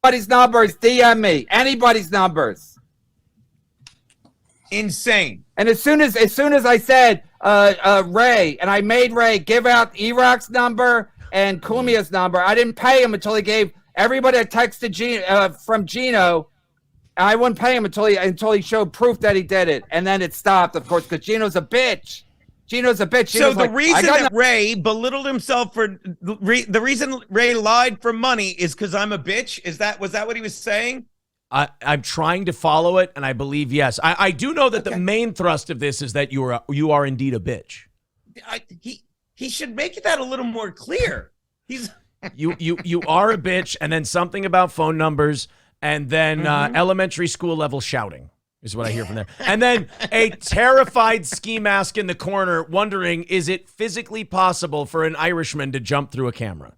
Anybody's numbers, DM me. Anybody's numbers. Insane. And as soon as I said Ray, and I made Ray give out Iraq's number and Kumia's number, I didn't pay him until he gave everybody a text to from Geno. And I wouldn't pay him until he showed proof that he did it. And then it stopped, of course, because Geno's a bitch. Geno's a bitch. So the reason that Ray belittled himself for the reason Ray lied for money is because I'm a bitch. Was that what he was saying? I'm trying to follow it, and I believe yes. I do know that the main thrust of this is that you are indeed a bitch. He should make that a little more clear. He's you are a bitch, and then something about phone numbers, and then elementary school level shouting is what I hear from there, and then a terrified ski mask in the corner, wondering is it physically possible for an Irishman to jump through a camera?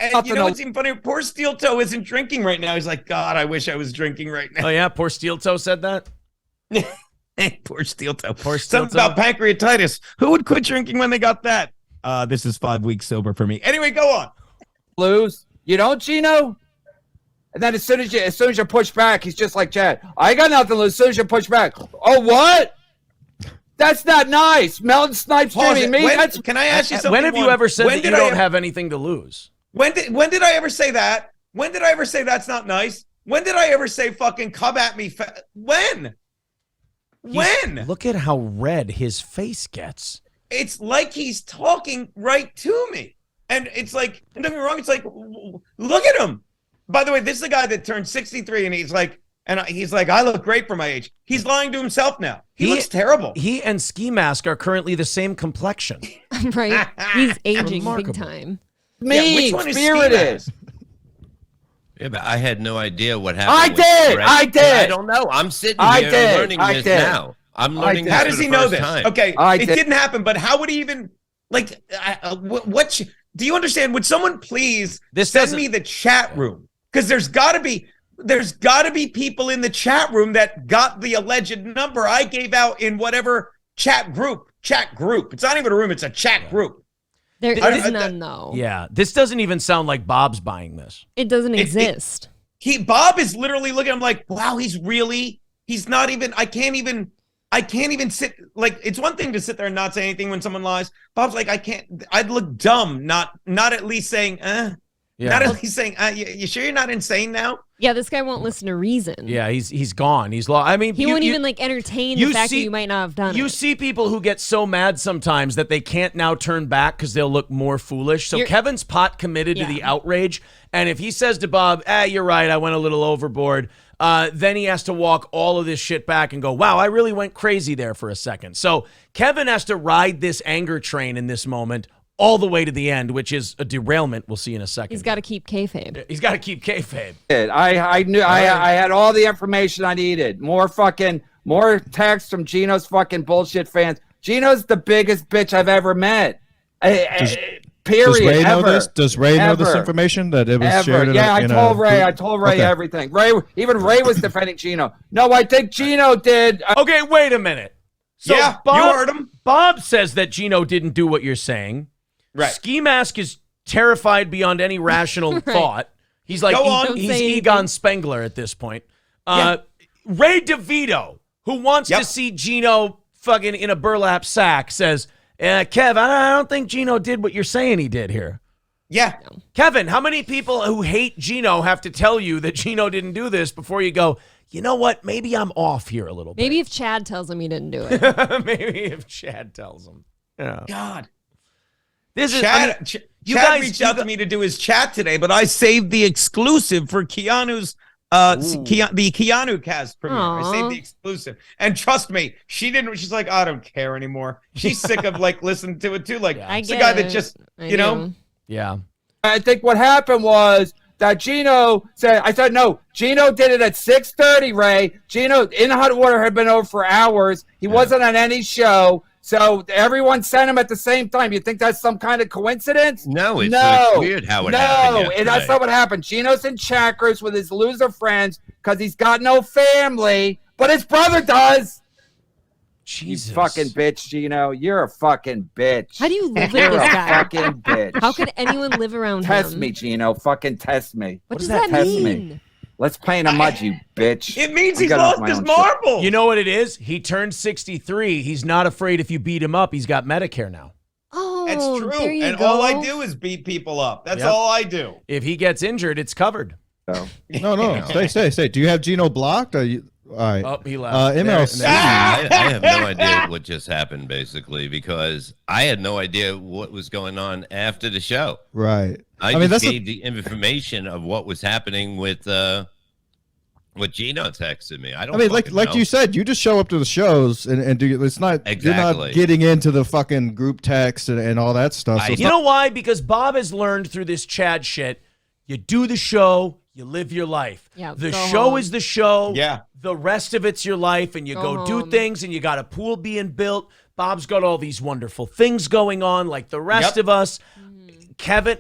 And you know what's even funny? Poor Steel Toe isn't drinking right now. He's like, God, I wish I was drinking right now. Oh, yeah? Poor Steel Toe said that? Poor Steel Toe. Poor Steel Something about pancreatitis. Who would quit drinking when they got that? This is 5 weeks sober for me. Anyway, go on. Lose. You don't, Geno? And then as soon as you push back, he's just like Chad. I got nothing to lose as soon as you push back. Oh, what? That's not nice. Melton Snipes streaming me. Can I ask you something? When have you ever said that you don't have anything to lose? When did I ever say that? When did I ever say that's not nice? When did I ever say fucking come at me? When? Look at how red his face gets. It's like he's talking right to me. And it's like, don't get me wrong, it's like, look at him. By the way, this is the guy that turned 63 and he's like, I look great for my age. He's lying to himself now. He looks terrible. He and Ski Mask are currently the same complexion. Right? He's aging Remarkable. big time. Which one is Spirited. Yeah, but I had no idea what happened. I did. I don't know. I'm sitting here learning this now. I'm learning this How for does the he know first this? time. Okay, it didn't happen, but how would he even, like, what do you understand? Would someone please send me the chat room? Because there's got to be people in the chat room that got the alleged number I gave out in whatever chat group. It's not even a room, it's a chat group. There is none, though. Yeah, this doesn't even sound like Bob's buying this. It doesn't exist. Bob is literally looking at him like, wow, he's not even, I can't even sit, like, it's one thing to sit there and not say anything when someone lies. Bob's like, I'd look dumb, not at least saying, not at least saying, you sure you're not insane now? Yeah, this guy won't listen to reason. Yeah, he's gone. He's lost. I mean, he won't even like entertain the fact that you might not have done it. You see people who get so mad sometimes that they can't now turn back because they'll look more foolish. So Kevin's pot committed to the outrage, and if he says to Bob, you're right, I went a little overboard, then he has to walk all of this shit back and go, wow, I really went crazy there for a second. So Kevin has to ride this anger train in this moment all the way to the end, which is a derailment. We'll see in a second. He's got to keep kayfabe. He's got to keep kayfabe. I knew I had all the information I needed. More texts from Geno's fucking bullshit fans. Geno's the biggest bitch I've ever met. Period. Does Ray know this? Does Ray know this information that it was shared? Yeah, I told Ray everything. Ray was defending Geno. No, I think Geno did. Okay, wait a minute. So yeah, Bob, you heard him. Bob says that Geno didn't do what you're saying. Right. Ski Mask is terrified beyond any rational thought. He's like, he's Egon Spengler at this point. Ray DeVito, who wants to see Geno fucking in a burlap sack, says, Kev, I don't think Geno did what you're saying he did here. Yeah. Kevin, how many people who hate Geno have to tell you that Geno didn't do this before you go, you know what, maybe I'm off here a little bit. Maybe if Chad tells him he didn't do it. Maybe if Chad tells him. Yeah. God. This is Chad, Chad reached out to me to do his chat today, but I saved the exclusive for Keanu's the Keanu cast premiere. I saved the exclusive. And trust me, she didn't. She's like, I don't care anymore. She's sick of like listening to it too. Like it's the guy that just know. Yeah. I think what happened was that Geno said, I said, no, Geno did it at 6:30, Ray. Geno in hot water had been over for hours. He wasn't on any show. So everyone sent them at the same time. You think that's some kind of coincidence? No, it's weird how it happened. No, and that's not what happened. Gino's in Chakras with his loser friends because he's got no family, but his brother does. Jesus. You fucking bitch, Geno. You're a fucking bitch. How do you live with You're this a guy? fucking bitch. How could anyone live around Test him? me, Geno. Fucking test me. What does that Test mean? me. Let's play in a mud, you bitch. It means I'm he's getting off lost my his own shit. marbles. You know what it is? He turned 63. He's not afraid if you beat him up. He's got Medicare now. Oh, That's true. there you And go. all I do is beat people up. That's Yep. all I do. If he gets injured, it's covered. So, No. Stay. Do you have Geno blocked? All right. Oh, he left. MLC. There. I have no idea what just happened, basically, because I had no idea what was going on after the show. Right. I mean, just that's gave the information of what was happening with what Geno texted me. I don't. like know. you said, you just show up to the shows and do. It's not. You're Exactly. not getting into the fucking group text and all that stuff. So it's You know why? Because Bob has learned through this Chad shit, you do the show, you live your life. Yeah, the go show home. is the show. Yeah. The rest of it's your life, and you go do home. things, and you got a pool being built. Bob's got all these wonderful things going on, like the rest Yep. of us.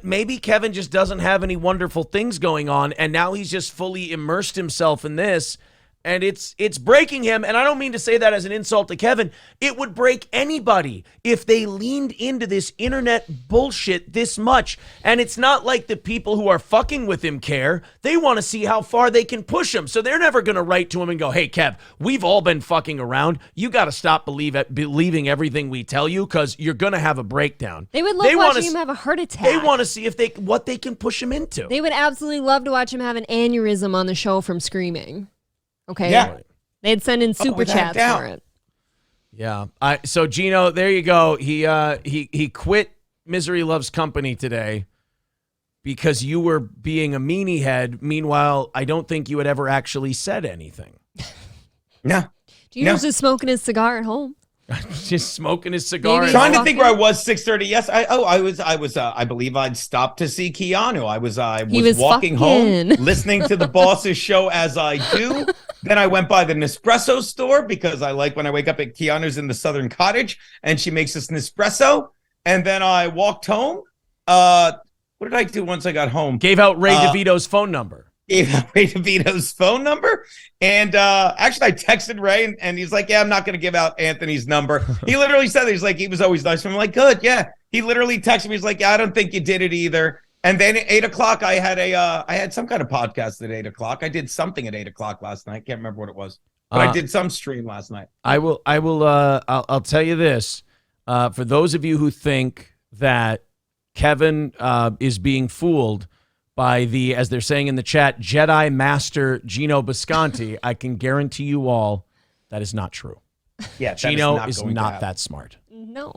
Maybe Kevin just doesn't have any wonderful things going on, and now he's just fully immersed himself in this. And it's breaking him, and I don't mean to say that as an insult to Kevin. It would break anybody if they leaned into this internet bullshit this much. And it's not like the people who are fucking with him care. They want to see how far they can push him. So they're never going to write to him and go, hey, Kev, we've all been fucking around. You got to stop believing everything we tell you because you're going to have a breakdown. They would love watching him have a heart attack. They want to see what they can push him into. They would absolutely love to watch him have an aneurysm on the show from screaming. Okay. Yeah. They'd send in super without chats doubt. for it. Yeah. So Geno, there you go. He quit Misery Loves Company today because you were being a meanie head. Meanwhile, I don't think you had ever actually said anything. No. Gino's just smoking his cigar at home. Just smoking his cigar. Maybe Trying to Fucking- think where I was 6:30. Yes, I was. I believe I'd stopped to see Keanu. I was was walking fucking. home, listening to the boss's show as I do. Then I went by the Nespresso store because I like when I wake up at Keanu's in the Southern Cottage and she makes us Nespresso. And then I walked home. What did I do once I got home? Gave out Ray DeVito's phone number. Gave out Ray DeVito's phone number. And actually, I texted Ray, and he's like, yeah, I'm not going to give out Anthony's number. He literally said that. He's like, he was always nice. I'm like, good, yeah. He literally texted me. He's like, yeah, I don't think you did it either. And then at 8 o'clock, I had some kind of podcast at 8 o'clock. I did something at 8 o'clock last night. Can't remember what it was. But I did some stream last night. I'll tell you this. For those of you who think that Kevin is being fooled by the, as they're saying in the chat, Jedi Master Geno Bisconte, I can guarantee you all that is not true. Yeah, Geno is not that smart. No.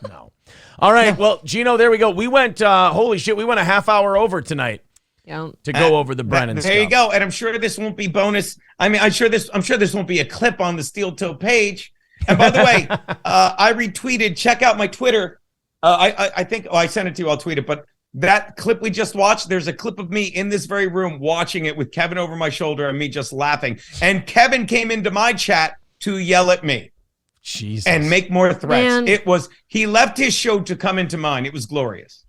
No. All right. Well, Geno, there we go. We went, holy shit, we went a half hour over tonight Yeah. to go over the Brennan There stuff. you go. And I'm sure this won't be bonus. I mean, I'm sure this won't be a clip on the Steel Toe page. And by the way, I retweeted, check out my Twitter. I think, I sent it to you, I'll tweet it, but that clip we just watched, there's a clip of me in this very room watching it with Kevin over my shoulder and me just laughing. And Kevin came into my chat to yell at me. Jesus. And make more threats. Man. He left his show to come into mine. It was glorious.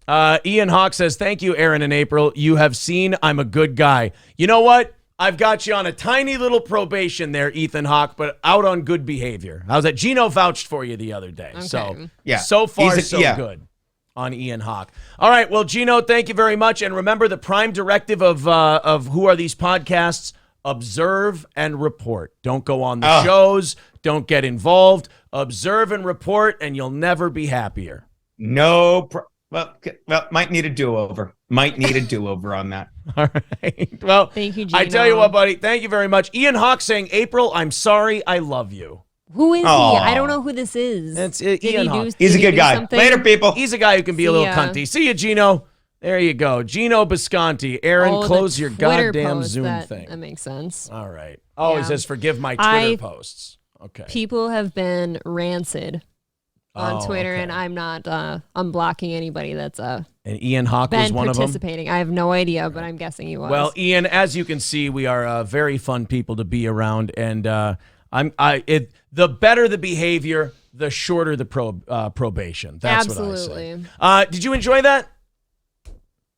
Ian Hawk says, thank you, Aaron and April. You have seen I'm a good guy. You know what? I've got you on a tiny little probation there, Ethan Hawk, but out on good behavior. How's that? Geno vouched for you the other day. Okay. So, Yeah. so far, He's so good on Ian Hawk. All right. Well, Geno, thank you very much. And remember the prime directive of who are these podcasts? Observe and report. Don't go on the shows. Don't get involved. Observe and report, and you'll never be happier. Well, might need a do-over. Might need a do-over on that. All right. Well, Thank you, Geno. I tell you what, buddy. Thank you very much. Ian Hawk saying, April, I'm sorry. I love you. Who is Aw. he? I don't know who this is. It's Did Ian he Hawk. do, He's did a he good do guy. something? Later, people. He's a guy who can be a See little ya. cunty. See you, Geno. There you go. Geno Bisconte. Aaron, Oh, the close your Twitter goddamn post, Zoom that thing. makes sense. All right. Oh, Yeah. it says forgive my Twitter I- posts. Okay. People have been rancid on Oh, Twitter, okay. and I'm not unblocking anybody that's And Ian Hawk was been one of them. participating. I have no idea, but I'm guessing he was. Well, Ian, as you can see, we are very fun people to be around, and the better the behavior, the shorter the probation. That's Absolutely. what I say. Did you enjoy that?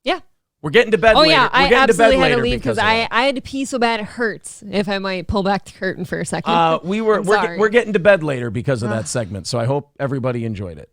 Yeah. We're getting to bed Oh later. yeah, I We're getting to bed absolutely had to later leave because of that. I had to pee so bad it hurts. If I might pull back the curtain for a second. We're sorry. getting to bed later because of that segment. So I hope everybody enjoyed it.